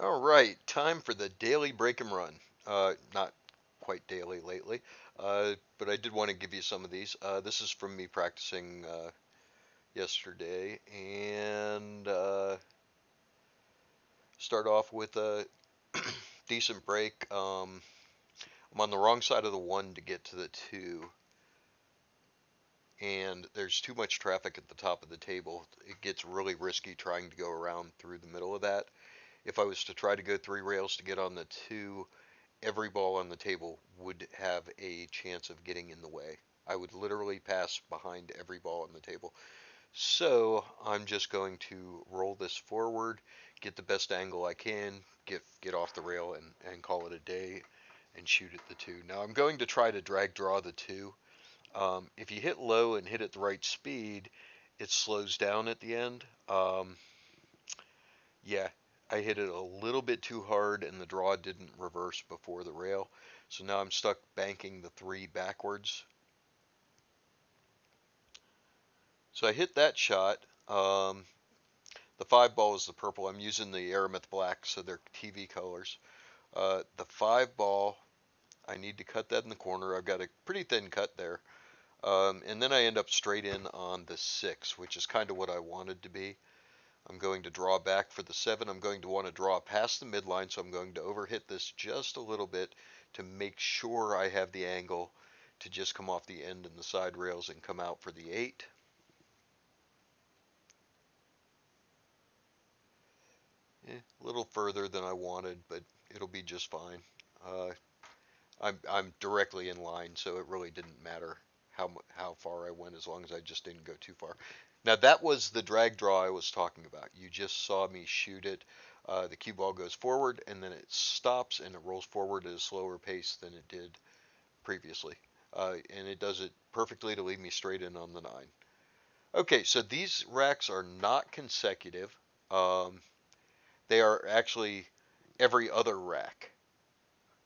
All right, time for the daily break and run. Not quite daily lately, but I did want to give you some of these. This is from me practicing yesterday, and start off with a decent break. I'm on the wrong side of the one to get to the two, and there's too much traffic at the top of the table. It gets really risky trying to go around through the middle of that. If I was to try to go three rails to get on the two, every ball on the table would have a chance of getting in the way. I would literally pass behind every ball on the table. So I'm just going to roll this forward, get the best angle I can, get off the rail and call it a day and shoot at the two. Now I'm going to try to drag draw the two. If you hit low and hit at the right speed, it slows down at the end. Yeah, I hit it a little bit too hard and the draw didn't reverse before the rail. So now I'm stuck banking the three backwards. So I hit that shot. The five ball is the purple. I'm using the Aramith black, so they're TV colors. The five ball, I need to cut that in the corner. I've got a pretty thin cut there. And then I end up straight in on the six, which is kind of what I wanted to be. I'm going to draw back for the seven. I'm going to want to draw past the midline, so I'm going to overhit this just a little bit to make sure I have the angle to just come off the end and the side rails and come out for the eight. A little further than I wanted, but it'll be just fine. Uh, I'm directly in line, so it really didn't matter how far I went as long as I just didn't go too far. Now that was the drag draw I was talking about. You just saw me shoot it. The cue ball goes forward and then it stops and it rolls forward at a slower pace than it did previously. And it does it perfectly to lead me straight in on the nine. Okay, so these racks are not consecutive. Um, they are actually every other rack.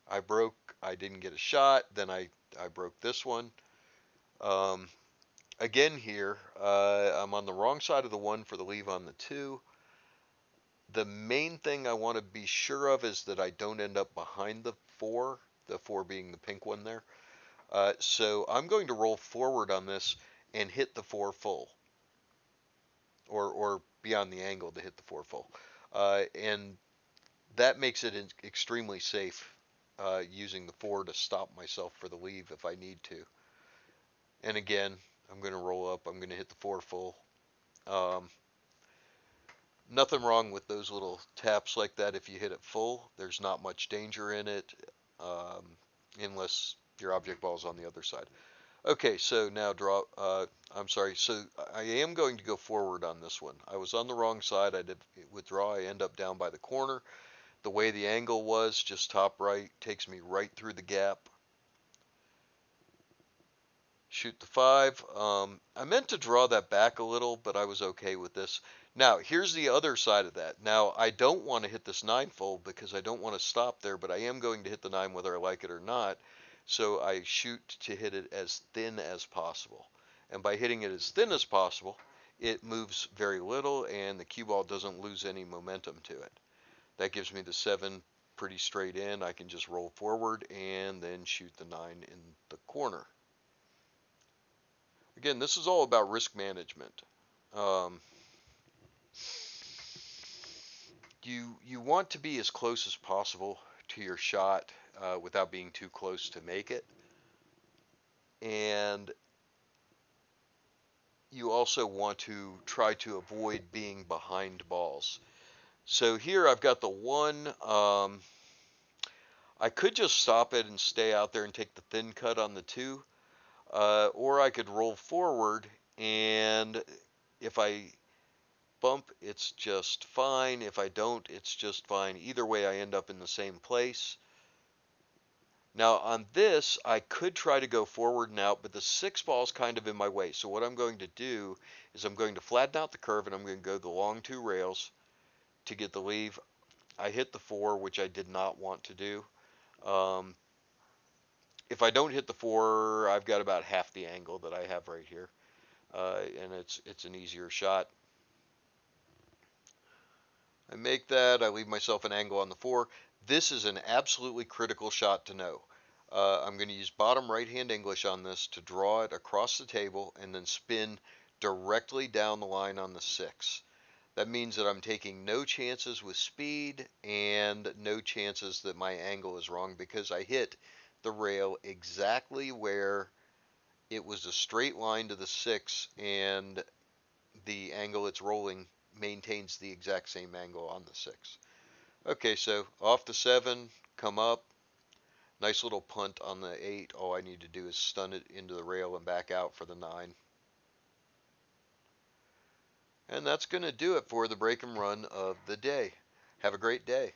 I broke, I didn't get a shot, then I broke this one. Um, Again here, I'm on the wrong side of the one for the leave on the two. The main thing I want to be sure of is that I don't end up behind the four being the pink one there. So I'm going to roll forward on this and hit the four full, or beyond the angle to hit the four full. And that makes it extremely safe using the four to stop myself for the leave if I need to. And again, I'm going to roll up. I'm going to hit the four full. Um, Nothing wrong with those little taps like that if you hit it full. There's not much danger in it um, unless your object ball is on the other side. Okay, so now draw. I'm sorry. So I am going to go forward on this one. I was on the wrong side. I did withdraw. I end up down by the corner. The way the angle was, just top right, takes me right through the gap. Shoot the five. I meant to draw that back a little, but I was okay with this. Now, here's the other side of that. Now, I don't want to hit this nine fold because I don't want to stop there, but I am going to hit the nine whether I like it or not. So I shoot to hit it as thin as possible. And by hitting it as thin as possible, it moves very little and the cue ball doesn't lose any momentum to it. That gives me the seven pretty straight in. I can just roll forward and then shoot the nine in the corner. Again, this is all about risk management. Um, you want to be as close as possible to your shot without being too close to make it, and you also want to try to avoid being behind balls. So here I've got the one. I could just stop it and stay out there and take the thin cut on the two, or I could roll forward and if I bump, it's just fine. If I don't, it's just fine. Either way, I end up in the same place. Now on this, I could try to go forward and out, but the six ball is kind of in my way. So what I'm going to do is I'm going to flatten out the curve and I'm going to go the long two rails to get the leave. I hit the four, which I did not want to do. Um, if I don't hit the four, I've got about half the angle that I have right here, and it's an easier shot. I make that. I leave myself an angle on the 4. This is an absolutely critical shot to know. I'm going to use bottom right hand English on this to draw it across the table and then spin directly down the line on the 6. That means that I'm taking no chances with speed and no chances that my angle is wrong because I hit the rail exactly where it was a straight line to the 6 and the angle it's rolling maintains the exact same angle on the 6. Okay, so off the 7, come up, nice little punt on the 8. All I need to do is stun it into the rail and back out for the 9. And that's going to do it for the break and run of the day. Have a great day.